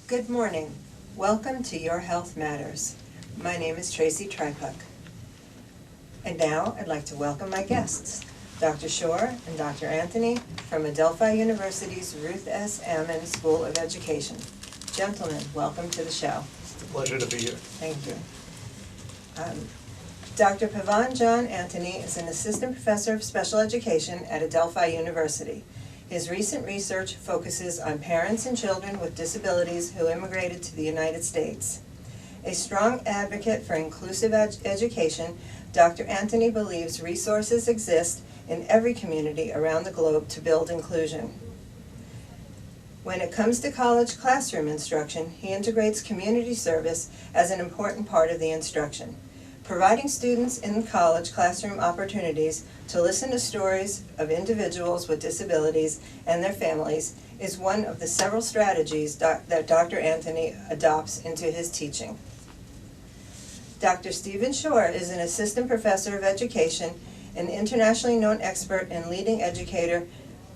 Good morning. Welcome to Your Health Matters. My name is Tracy Trypuc. And now I'd like to welcome my guests, Dr. Shore and Dr. Antony from Adelphi University's Ruth S. Ammon School of Education. Gentlemen, welcome to the show. It's a pleasure to be here. Thank you. Dr. Pavan Antony is an assistant professor of special education at Adelphi University. His recent research focuses on parents and children with disabilities who immigrated to the United States. A strong advocate for inclusive education, Dr. Antony believes resources exist in every community around the globe to build inclusion. When it comes to college classroom instruction, he integrates community service as an important part of the instruction. Providing students in college classroom opportunities to listen to stories of individuals with disabilities and their families is one of the several strategies that Dr. Antony adopts into his teaching. Dr. Stephen Shore is an assistant professor of education, an internationally known expert and leading educator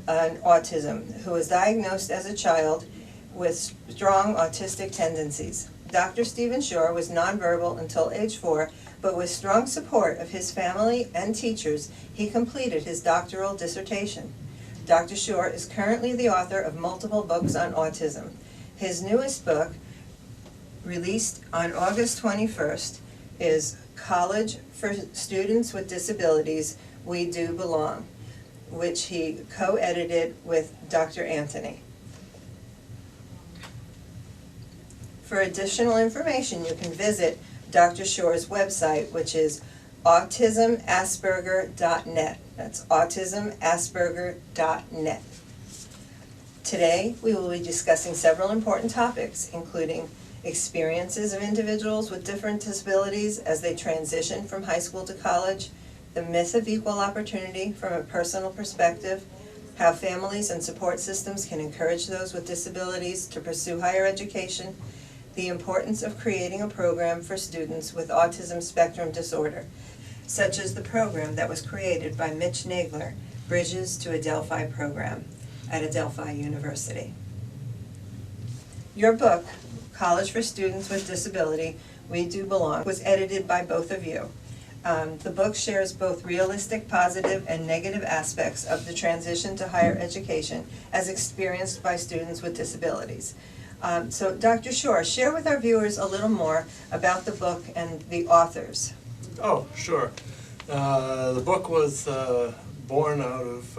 on autism, who was diagnosed as a child with strong autistic tendencies. Dr. Stephen Shore was nonverbal until age 4, but with strong support of his family and teachers, he completed his doctoral dissertation. Dr. Shore is currently the author of multiple books on autism. His newest book, released on August 21st, is College for Students with Disabilities, We Do Belong, which he co-edited with Dr. Antony. For additional information, you can visit Dr. Shore's website, which is autismasperger.net. That's autismasperger.net. Today, we will be discussing several important topics, including experiences of individuals with different disabilities as they transition from high school to college, the myth of equal opportunity from a personal perspective, how families and support systems can encourage those with disabilities to pursue higher education, the importance of creating a program for students with autism spectrum disorder, such as the program that was created by Mitch Nagler, Bridges to Adelphi program at Adelphi University. Your book, College for Students with Disability, We Do Belong, was edited by both of you. The book shares both realistic, positive, and negative aspects of the transition to higher education as experienced by students with disabilities. So Dr. Shore, share with our viewers a little more about the book and the authors. Oh, sure. The book was born out of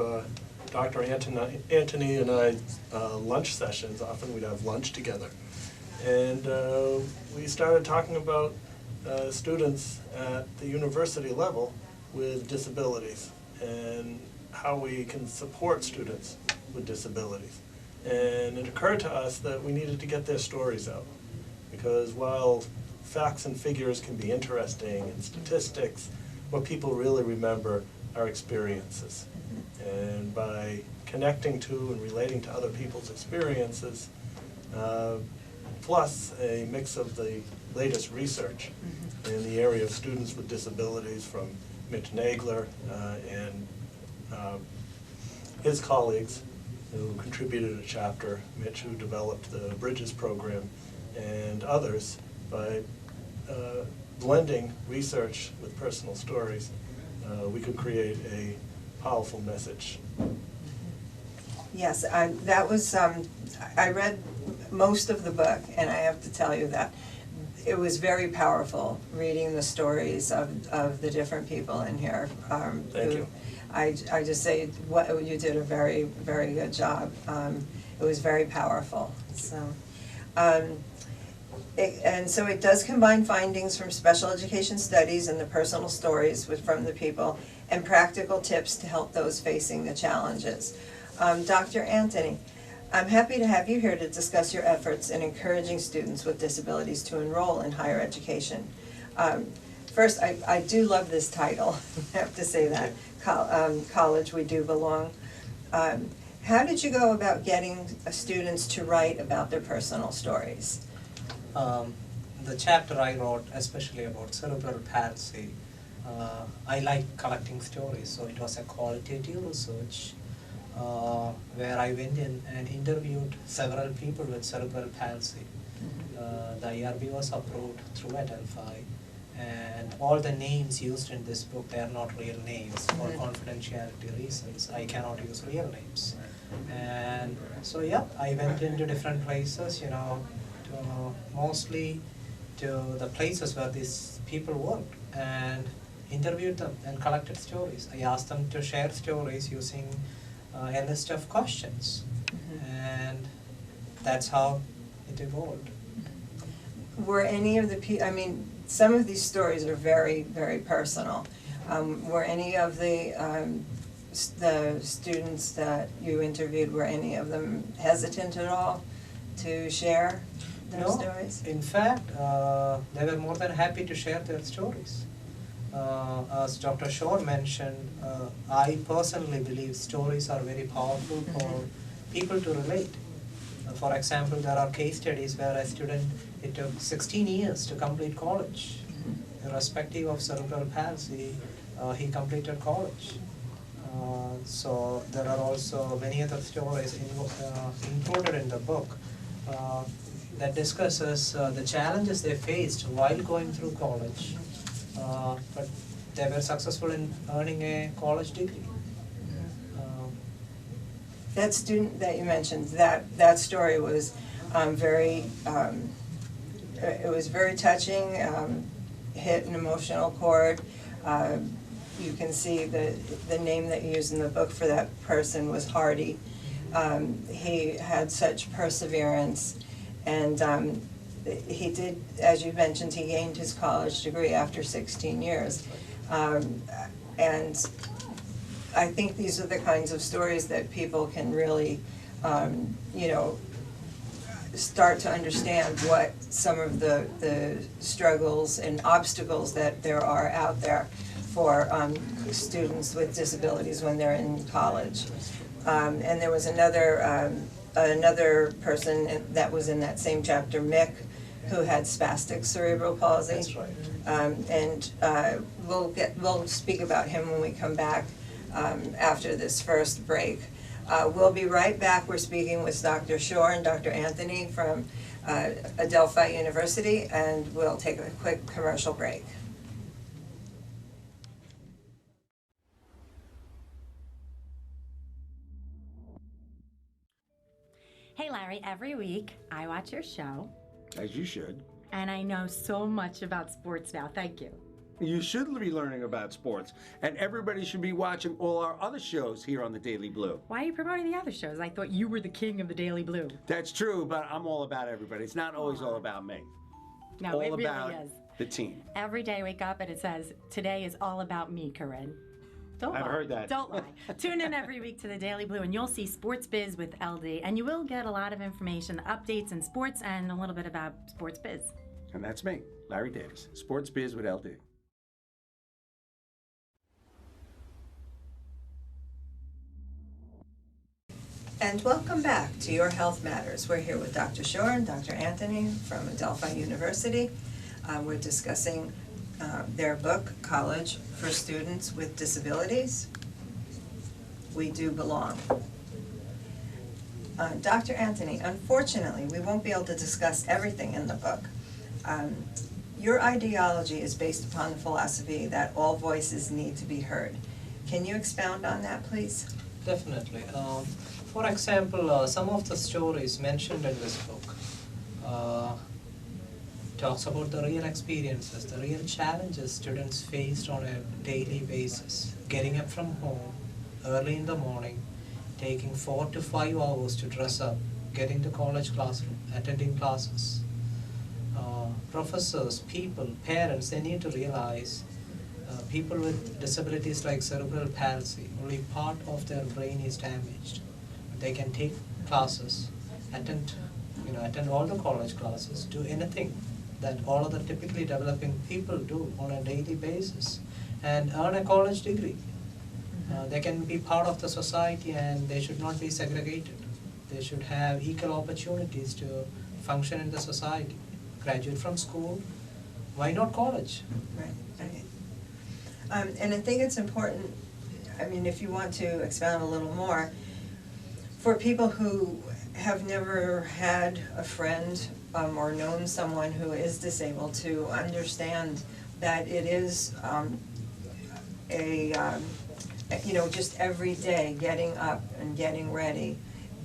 Dr. Antony and I's lunch sessions. Often we'd have lunch together. And we started talking about students at the university level with disabilities and how we can support students with disabilities. And it occurred to us that we needed to get their stories out, because while facts and figures can be interesting and statistics, what people really remember are experiences. And by connecting to and relating to other people's experiences, plus a mix of the latest research in the area of students with disabilities from Mitch Nagler and his colleagues, who contributed a chapter, Mitch, who developed the Bridges program, and others, by blending research with personal stories, we could create a powerful message. Yes, I read most of the book, and I have to tell you that it was very powerful reading the stories of the different people in here. Thank you. I just say you did a very, very good job. It was very powerful. So, so it does combine findings from special education studies and the personal stories from the people and practical tips to help those facing the challenges. Dr. Antony, I'm happy to have you here to discuss your efforts in encouraging students with disabilities to enroll in higher education. First, I do love this title, I have to say that. College, We Do Belong. How did you go about getting students to write about their personal stories? The chapter I wrote, especially about cerebral palsy, I like collecting stories, so it was a qualitative research where I went in and interviewed several people with cerebral palsy. The IRB was approved through Adelphi, and all the names used in this book, they are not real names. For confidentiality reasons, I cannot use real names. And so yeah, I went into different places, you know, mostly to the places where these people worked, and interviewed them and collected stories. I asked them to share stories using a list of questions, and that's how it evolved. Were any of the I mean, some of these stories are very, very personal. Were any of the students that you interviewed, were any of them hesitant at all to share their stories? In fact, they were more than happy to share their stories. As Dr. Shore mentioned, I personally believe stories are very powerful for people to relate. For example, there are case studies where a student, it took 16 years to complete college. Irrespective of cerebral palsy, he completed college. So there are also many other stories included in the book that discusses the challenges they faced while going through college, but they were successful in earning a college degree. That student that you mentioned, that story was very, it was very touching, hit an emotional chord. You can see the name that you used in the book for that person was Hardy. He had such perseverance, and he did, as you mentioned, he gained his college degree after 16 years. And I think these are the kinds of stories that people can really, you know, start to understand what some of the struggles and obstacles that there are out there for students with disabilities when they're in college. And there was another person that was in that same chapter, Mick, who had spastic cerebral palsy. That's right. And we'll speak about him when we come back after this first break. We'll be right back. We're speaking with Dr. Shore and Dr. Antony from Adelphi University, and we'll take a quick commercial break. Hey Larry, every week I watch your show. As you should. And I know so much about sports now, thank you. You should be learning about sports, and everybody should be watching all our other shows here on the Daily Blue. Why are you promoting the other shows? I thought you were the king of the Daily Blue. That's true, but I'm all about everybody. It's not always all about me. No, all it really about is. the team. Every day I wake up and it says, today is all about me, Corinne. Don't I've lie. heard that. Don't lie. Tune in every week to the Daily Blue and you'll see Sports Biz with LD, and you will get a lot of information, updates in sports, and a little bit about Sports Biz. And that's me, Larry Davis, Sports Biz with LD. And welcome back to Your Health Matters. We're here with Dr. Shore and Dr. Antony from Adelphi University. We're discussing their book, College for Students with Disabilities. We Do Belong. Dr. Antony, unfortunately, we won't be able to discuss everything in the book. Your ideology is based upon the philosophy that all voices need to be heard. Can you expound on that, please? Definitely. For example, some of the stories mentioned in this book talks about the real experiences, the real challenges students faced on a daily basis. Getting up from home early in the morning, taking 4 to 5 hours to dress up, getting to college classroom, attending classes. Professors, people, parents, they need to realize people with disabilities like cerebral palsy, only part of their brain is damaged. They can take classes, attend all the college classes, do anything that all other typically developing people do on a daily basis, and earn a college degree. They can be part of the society, and they should not be segregated. They should have equal opportunities to function in the society. Graduate from school, why not college? Right. And I think it's important, I mean, if you want to expound a little more, for people who have never had a friend or known someone who is disabled to understand that it is just every day getting up and getting ready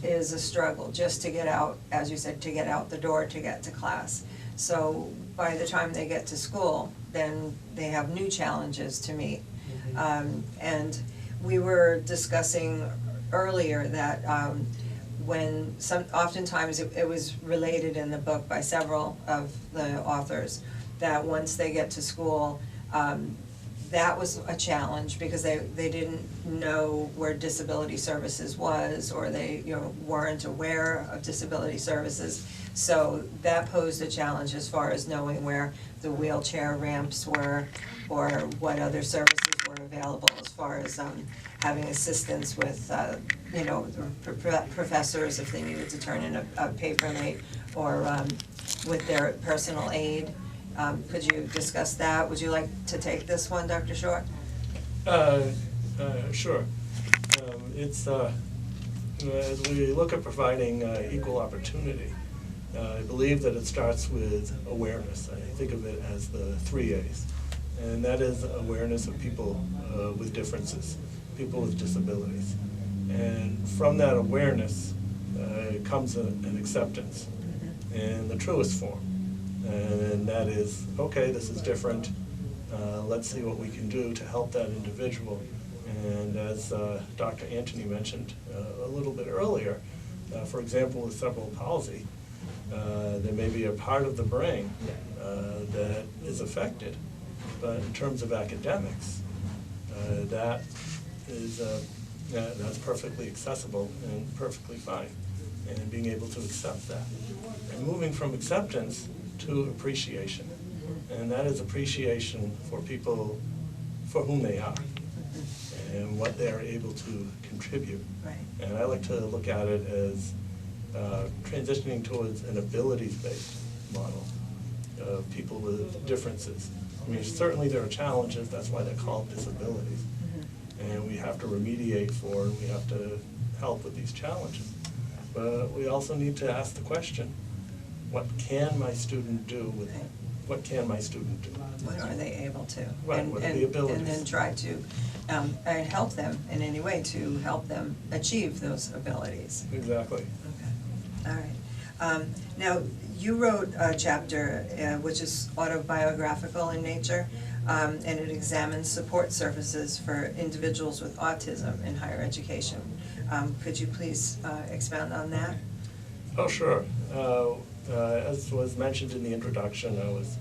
is a struggle just to get out, as you said, to get out the door, to get to class. So by the time they get to school, then they have new challenges to meet. And we were discussing earlier that oftentimes it was related in the book by several of the authors, that once they get to school, that was a challenge because they didn't know where disability services was, or they weren't aware of disability services. So that posed a challenge as far as knowing where the wheelchair ramps were, or what other services were available as far as having assistance with professors if they needed to turn in a paper late, or with their personal aid. Could you discuss that? Would you like to take this one, Dr. Shore? Sure. It's as we look at providing equal opportunity, I believe that it starts with awareness. I think of it as the 3 A's, and that is awareness of people with differences, people with disabilities. And from that awareness comes an acceptance in the truest form. And that is, okay, this is different, let's see what we can do to help that individual. And as Dr. Antony mentioned a little bit earlier, for example, with cerebral palsy, there may be a part of the brain that is affected, but in terms of academics, that's perfectly accessible and perfectly fine, and being able to accept that. And moving from acceptance to appreciation, and that is appreciation for people for whom they are and what they're able to contribute. Right. And I like to look at it as transitioning towards an abilities-based model of people with differences. I mean, certainly there are challenges, that's why they're called disabilities. And we have to remediate for, and we have to help with these challenges. But we also need to ask the question, what can my student do with it? What can my student do? What are they able to? Right, what are the abilities? And then try to help them in any way to help them achieve those abilities. Exactly. Okay, all right. Now, you wrote a chapter which is autobiographical in nature, and it examines support services for individuals with autism in higher education. Could you please expound on that? Oh, sure. As was mentioned in the introduction, I was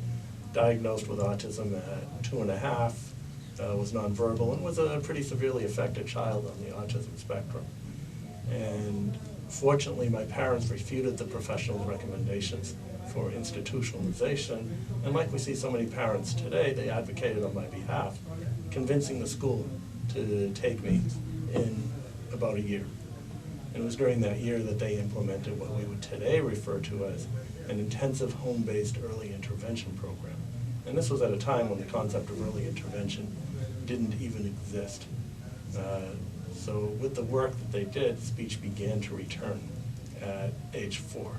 diagnosed with autism at 2.5, was nonverbal, and was a pretty severely affected child on the autism spectrum. And fortunately, my parents refuted the professional recommendations for institutionalization, and like we see so many parents today, they advocated on my behalf, convincing the school to take me in about a year. And it was during that year that they implemented what we would today refer to as an intensive home-based early intervention program. And this was at a time when the concept of early intervention didn't even exist. So with the work that they did, speech began to return at age 4.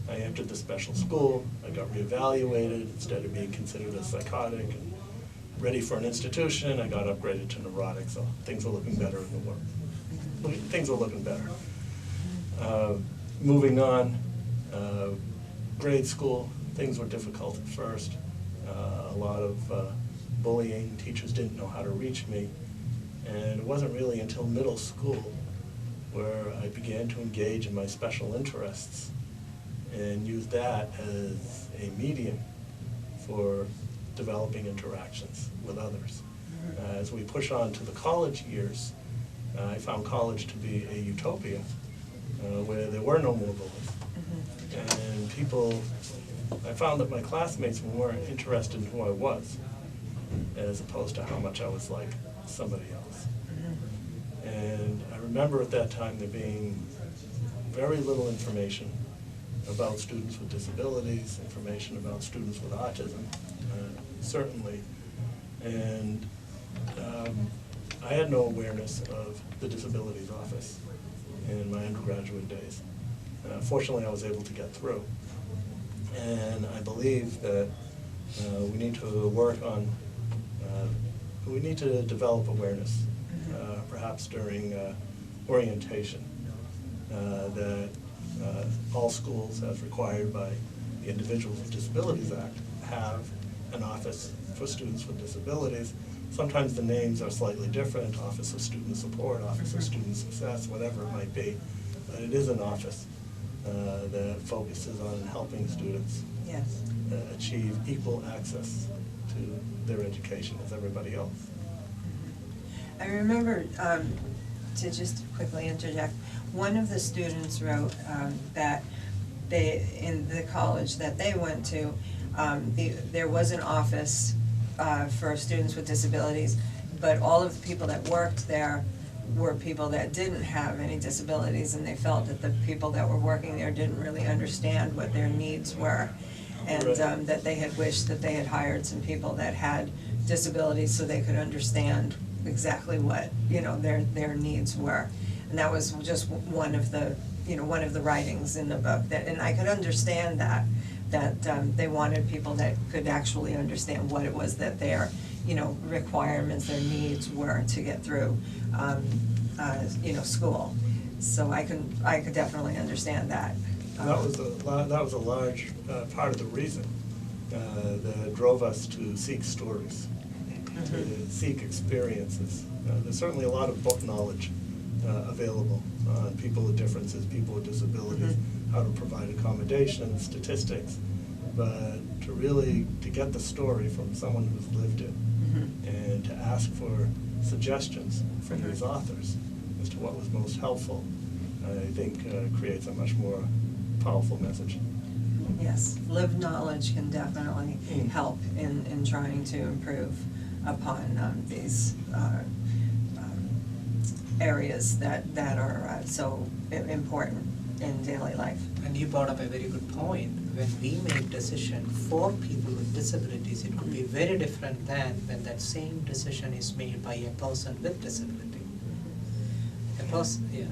I entered the special school, I got reevaluated. Instead of being considered as psychotic and ready for an institution, I got upgraded to neurotic, so things were looking better in the work. Things were looking better. Moving on, grade school, things were difficult at first. A lot of bullying, teachers didn't know how to reach me. And it wasn't really until middle school where I began to engage in my special interests and use that as a medium for developing interactions with others. As we push on to the college years, I found college to be a utopia where there were no more bullies. And I found that my classmates were more interested in who I was as opposed to how much I was like somebody else. And I remember at that time there being very little information about students with disabilities, information about students with autism, certainly. And I had no awareness of the Disabilities Office in my undergraduate days. Fortunately, I was able to get through. And I believe that we need to work on, we need to develop awareness, perhaps during orientation, that all schools, as required by the Individuals with Disabilities Act, have an office for students with disabilities. Sometimes the names are slightly different, Office of Student Support, Office of Student Success, whatever it might be, but it is an office that focuses on helping students Yes. achieve equal access to their education as everybody else. I remember, to just quickly interject, one of the students wrote that they, in the college that they went to, there was an office for students with disabilities, but all of the people that worked there were people that didn't have any disabilities, and they felt that the people that were working there didn't really understand what their needs were. And Right. that they had wished that they had hired some people that had disabilities so they could understand exactly what, their needs were. And that was just one of the, one of the writings in the book, that, and I could understand that they wanted people that could actually understand what it was that their, requirements, their needs were to get through, school. So I could definitely understand that. That was a large part of the reason that drove us to seek stories, to seek experiences. There's certainly a lot of book knowledge available on people with differences, people with disabilities, how to provide accommodations, statistics, but to get the story from someone who's lived it, and to ask for suggestions from these authors as to what was most helpful, I think creates a much more powerful message. Yes, lived knowledge can definitely Mm. help in trying to improve upon these areas that are so important in daily life. And you brought up a very good point. When we make decision for people with disabilities, it could be very different than when that same decision is made by a person with disability. A person, yeah.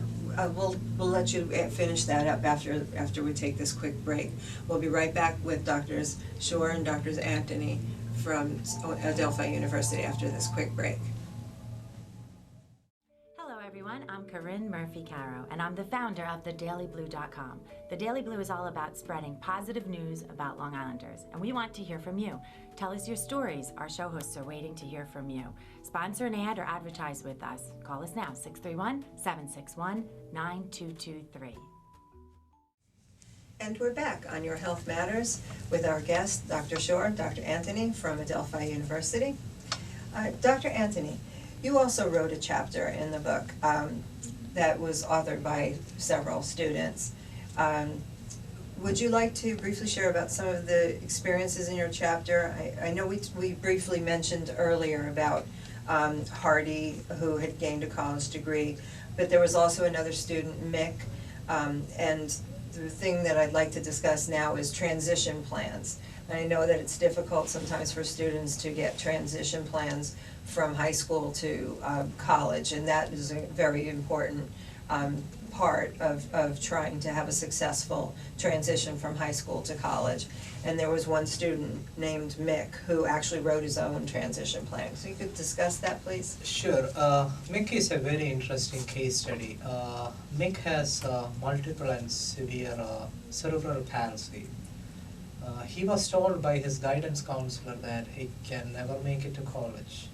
We'll let you finish that up after we take this quick break. We'll be right back with Drs. Shore and Drs. Antony from Adelphi University after this quick break. Hello everyone, I'm Corinne Murphy-Caro, and I'm the founder of TheDailyBlue.com. The Daily Blue is all about spreading positive news about Long Islanders, and we want to hear from you. Tell us your stories. Our show hosts are waiting to hear from you. Sponsor an ad or advertise with us. Call us now, 631-761-9223. And we're back on Your Health Matters with our guest, Dr. Shore, Dr. Antony from Adelphi University. Dr. Antony, you also wrote a chapter in the book that was authored by several students. Would you like to briefly share about some of the experiences in your chapter? I know we briefly mentioned earlier about Hardy, who had gained a college degree, but there was also another student, Mick, and the thing that I'd like to discuss now is transition plans. And I know that it's difficult sometimes for students to get transition plans from high school to college, and that is a very important part of trying to have a successful transition from high school to college. And there was one student named Mick who actually wrote his own transition plan. So you could discuss that, please? Sure. Mick is a very interesting case study. Mick has multiple and severe cerebral palsy. He was told by his guidance counselor that he can never make it to college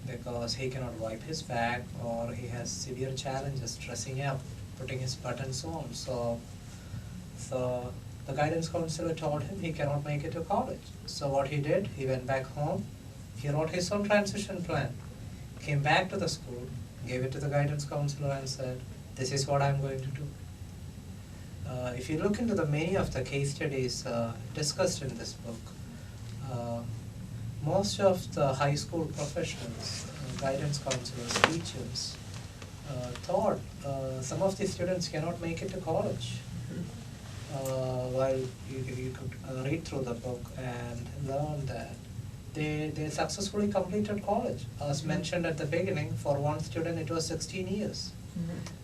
because he cannot wipe his back, or he has severe challenges dressing up, putting his buttons on. So the guidance counselor told him he cannot make it to college. So what he did, he went back home, he wrote his own transition plan, came back to the school, gave it to the guidance counselor and said, this is what I'm going to do. If you look into the many of the case studies discussed in this book, most of the high school professionals, guidance counselors, teachers, thought some of the students cannot make it to college. While you could read through the book and learn that they successfully completed college. As mentioned at the beginning, for one student it was 16 years.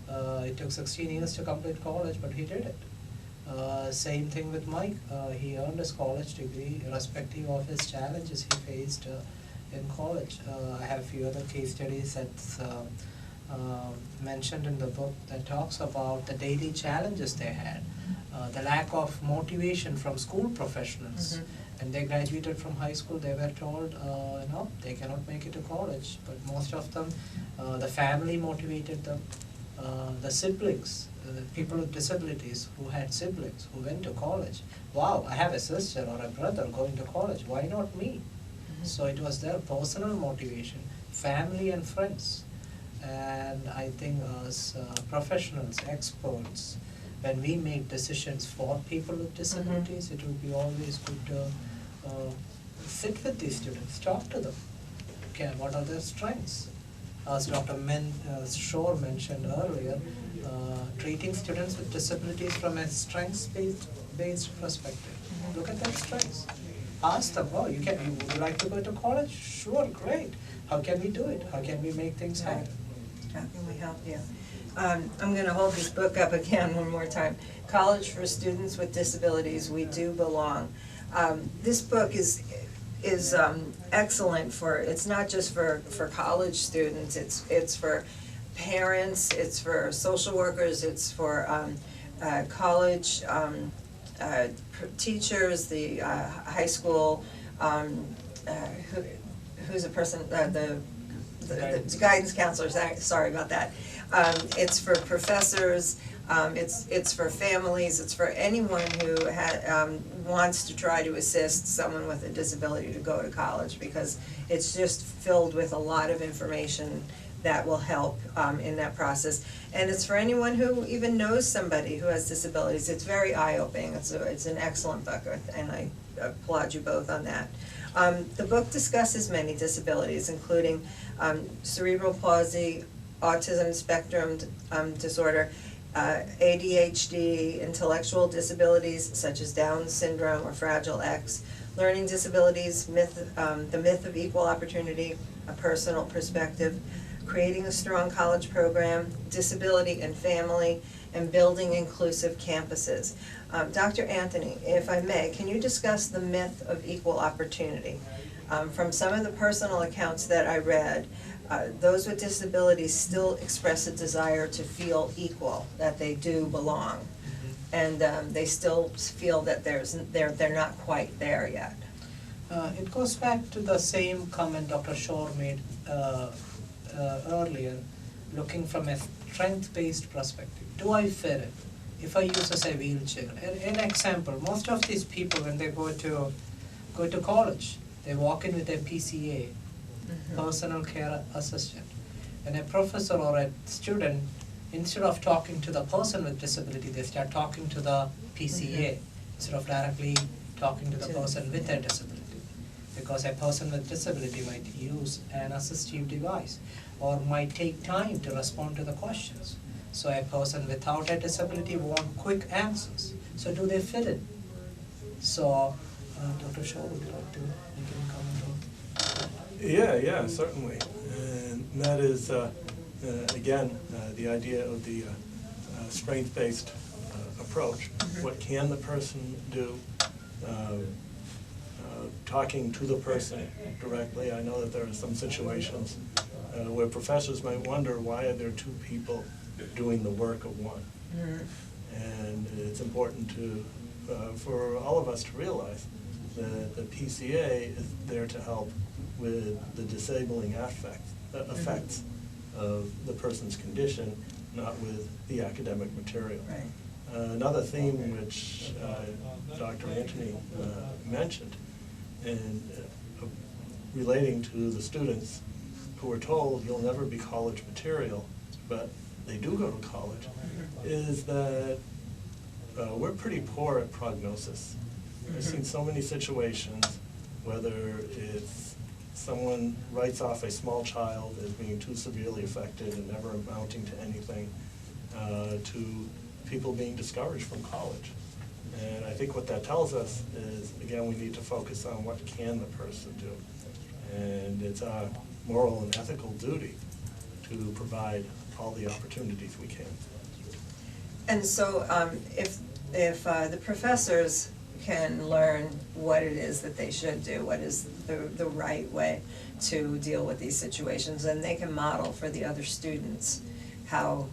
It took 16 years to complete college, but he did it. Same thing with Mike. He earned his college degree irrespective of his challenges he faced in college. I have a few other case studies that's mentioned in the book that talks about the daily challenges they had, the lack of motivation from school professionals. When they graduated from high school, they were told, no, they cannot make it to college. But most of them, the family motivated them. The siblings, people with disabilities who had siblings who went to college. Wow, I have a sister or a brother going to college. Why not me? So it was their personal motivation, family and friends. And I think as professionals, experts, when we make decisions for people with disabilities, it would be always good to sit with these students, talk to them. Okay, what are their strengths? As Dr. Shore mentioned earlier, treating students with disabilities from a strengths-based perspective. Look at their strengths. Ask them, oh, would you like to go to college? Sure, great. How can we do it? How can we make things happen? How can we help you? I'm going to hold this book up again one more time. College for Students with Disabilities, We Do Belong. This book is excellent for, it's not just for college students, it's for parents, it's for social workers, it's for college teachers, the high school, who's a person, the guidance counselors, sorry about that. It's for professors, it's for families, it's for anyone who wants to try to assist someone with a disability to go to college, because it's just filled with a lot of information that will help in that process. And it's for anyone who even knows somebody who has disabilities. It's very eye-opening. It's an excellent book, and I applaud you both on that. The book discusses many disabilities, including cerebral palsy, autism spectrum disorder, ADHD, intellectual disabilities such as Down syndrome or Fragile X, learning disabilities, the myth of equal opportunity, a personal perspective, creating a strong college program, disability and family, and building inclusive campuses. Dr. Antony, if I may, can you discuss the myth of equal opportunity? From some of the personal accounts that I read, those with disabilities still express a desire to feel equal, that they do belong, and they still feel that they're not quite there yet. It goes back to the same comment Dr. Shore made earlier, looking from a strength-based perspective. Do I fit it? If I use as a wheelchair, an example, most of these people when they go to college, they walk in with a PCA, personal care assistant. And a professor or a student, instead of talking to the person with disability, they start talking to the PCA instead of directly talking to the person with a disability. Because a person with disability might use an assistive device or might take time to respond to the questions. So a person without a disability want quick answers. So do they fit in? So, Dr. Shaw, would you like to make any comment on? Yeah, certainly. And that is, again, the idea of the strength-based approach. What can the person do? Talking to the person directly. I know that there are some situations where professors might wonder, why are there two people doing the work of one? And it's important for all of us to realize that the PCA is there to help with the disabling effects of the person's condition, not with the academic material. Right. Another theme which Dr. Antony mentioned, and relating to the students who are told you'll never be college material, but they do go to college, is that we're pretty poor at prognosis. I've seen so many situations, whether it's someone writes off a small child as being too severely affected and never amounting to anything, to people being discouraged from college. And I think what that tells us is, again, we need to focus on what can the person do. And it's our moral and ethical duty to provide all the opportunities we can. And so if if the professors can learn what it is that they should do, what is the right way to deal with these situations, and they can model for the other students how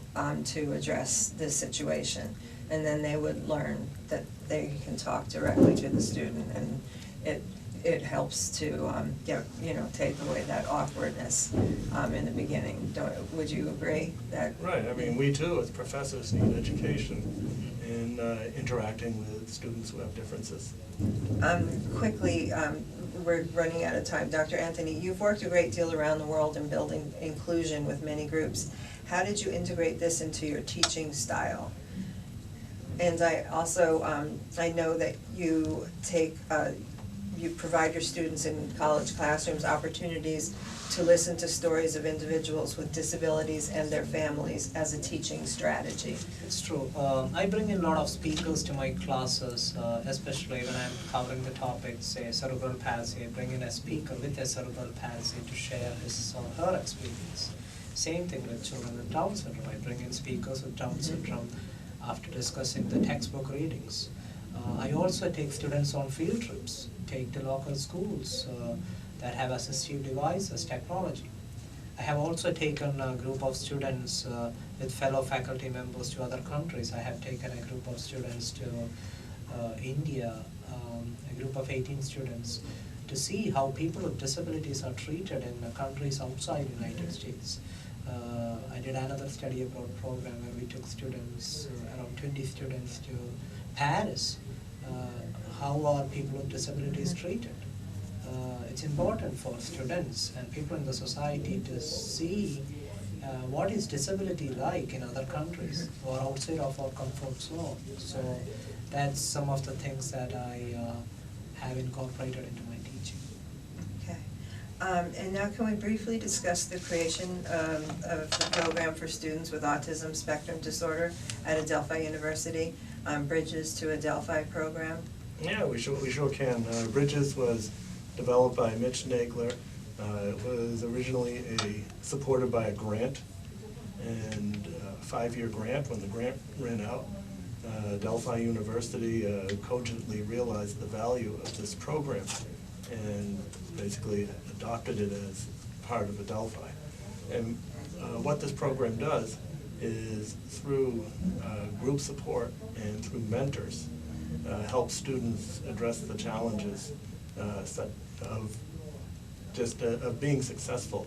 to address this situation. And then they would learn that they can talk directly to the student, and it helps to take away that awkwardness in the beginning. Would you agree that? Right, I mean, we too, as professors, need education in interacting with students who have differences. Quickly, we're running out of time. Dr. Antony, you've worked a great deal around the world in building inclusion with many groups. How did you integrate this into your teaching style? And I also, I know that you you provide your students in college classrooms opportunities to listen to stories of individuals with disabilities and their families as a teaching strategy. It's true. I bring in a lot of speakers to my classes, especially when I'm covering the topic, say cerebral palsy. I bring in a speaker with a cerebral palsy to share his or her experience. Same thing with children with Down syndrome. I bring in speakers with Down syndrome after discussing the textbook readings. I also take students on field trips, take to local schools that have assistive devices, technology. I have also taken a group of students with fellow faculty members to other countries. I have taken a group of students to India, a group of 18 students, to see how people with disabilities are treated in countries outside the United States. I did another study abroad program where we took students, around 20 students, to Paris. How are people with disabilities treated? It's important for students and people in the society to see what is disability like in other countries or outside of our comfort zone. So that's some of the things that I have incorporated into my teaching. Okay. And now can we briefly discuss the creation of the program for students with autism spectrum disorder at Adelphi University, Bridges to Adelphi program? Yeah, we sure can. Bridges was developed by Mitch Nagler. It was originally supported by a grant, and a 5-year grant. When the grant ran out, Adelphi University cogently realized the value of this program and basically adopted it as part of Adelphi. And what this program does is, through group support and through mentors, help students address the challenges of being successful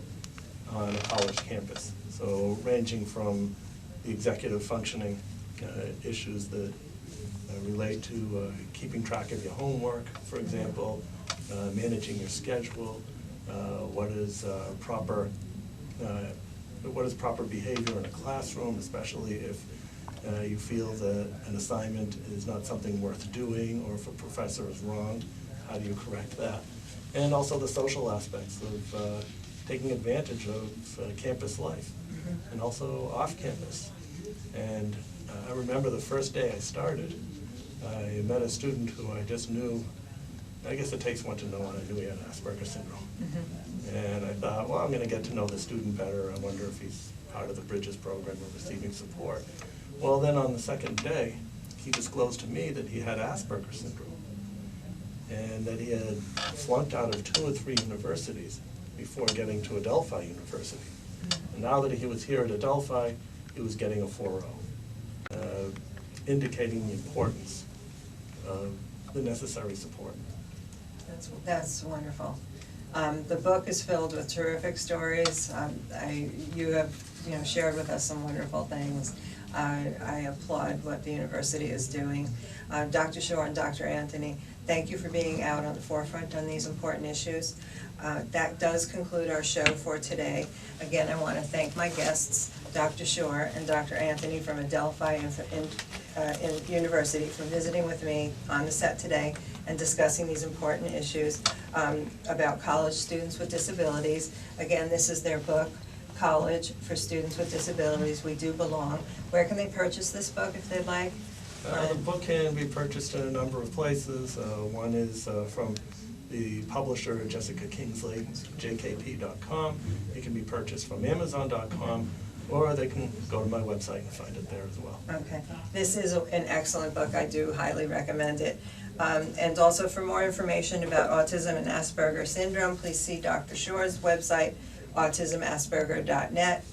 on a college campus. So ranging from the executive functioning issues that relate to keeping track of your homework, for example, managing your schedule, what is proper behavior in a classroom, especially if you feel that an assignment is not something worth doing, or if a professor is wrong, how do you correct that? And also the social aspects of taking advantage of campus life, and also off campus. And I remember the first day I started, I met a student who I just knew, I guess it takes one to know, and I knew he had Asperger's syndrome. And I thought, well, I'm going to get to know the student better. I wonder if he's part of the Bridges program or receiving support. Well, then on the second day, he disclosed to me that he had Asperger's syndrome, and that he had flunked out of 2 or 3 universities before getting to Adelphi University. And now that he was here at Adelphi, he was getting a 4.0, indicating the importance of the necessary support. That's wonderful. The book is filled with terrific stories. You have shared with us some wonderful things. I applaud what the university is doing. Dr. Shore and Dr. Antony, thank you for being out on the forefront on these important issues. That does conclude our show for today. Again, I want to thank my guests, Dr. Shore and Dr. Antony from Adelphi University, for visiting with me on the set today and discussing these important issues about college students with disabilities. Again, this is their book, College for Students with Disabilities, We Do Belong. Where can they purchase this book if they'd like? The book can be purchased in a number of places. One is from the publisher, Jessica Kingsley, jkp.com. It can be purchased from amazon.com, or they can go to my website and find it there as well. Okay, this is an excellent book, I do highly recommend it. And also for more information about autism and Asperger syndrome, please see Dr. Shore's website, autismasperger.net.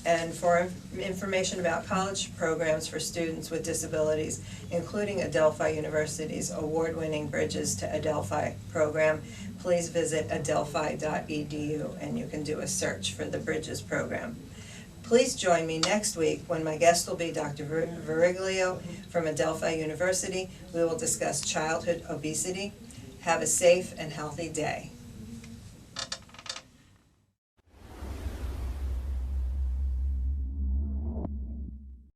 And for information about college programs for students with disabilities, including Adelphi University's award-winning Bridges to Adelphi program, please visit adelphi.edu and you can do a search for the Bridges program. Please join me next week when my guest will be Dr. Veriglio from Adelphi University. We will discuss childhood obesity. Have a safe and healthy day.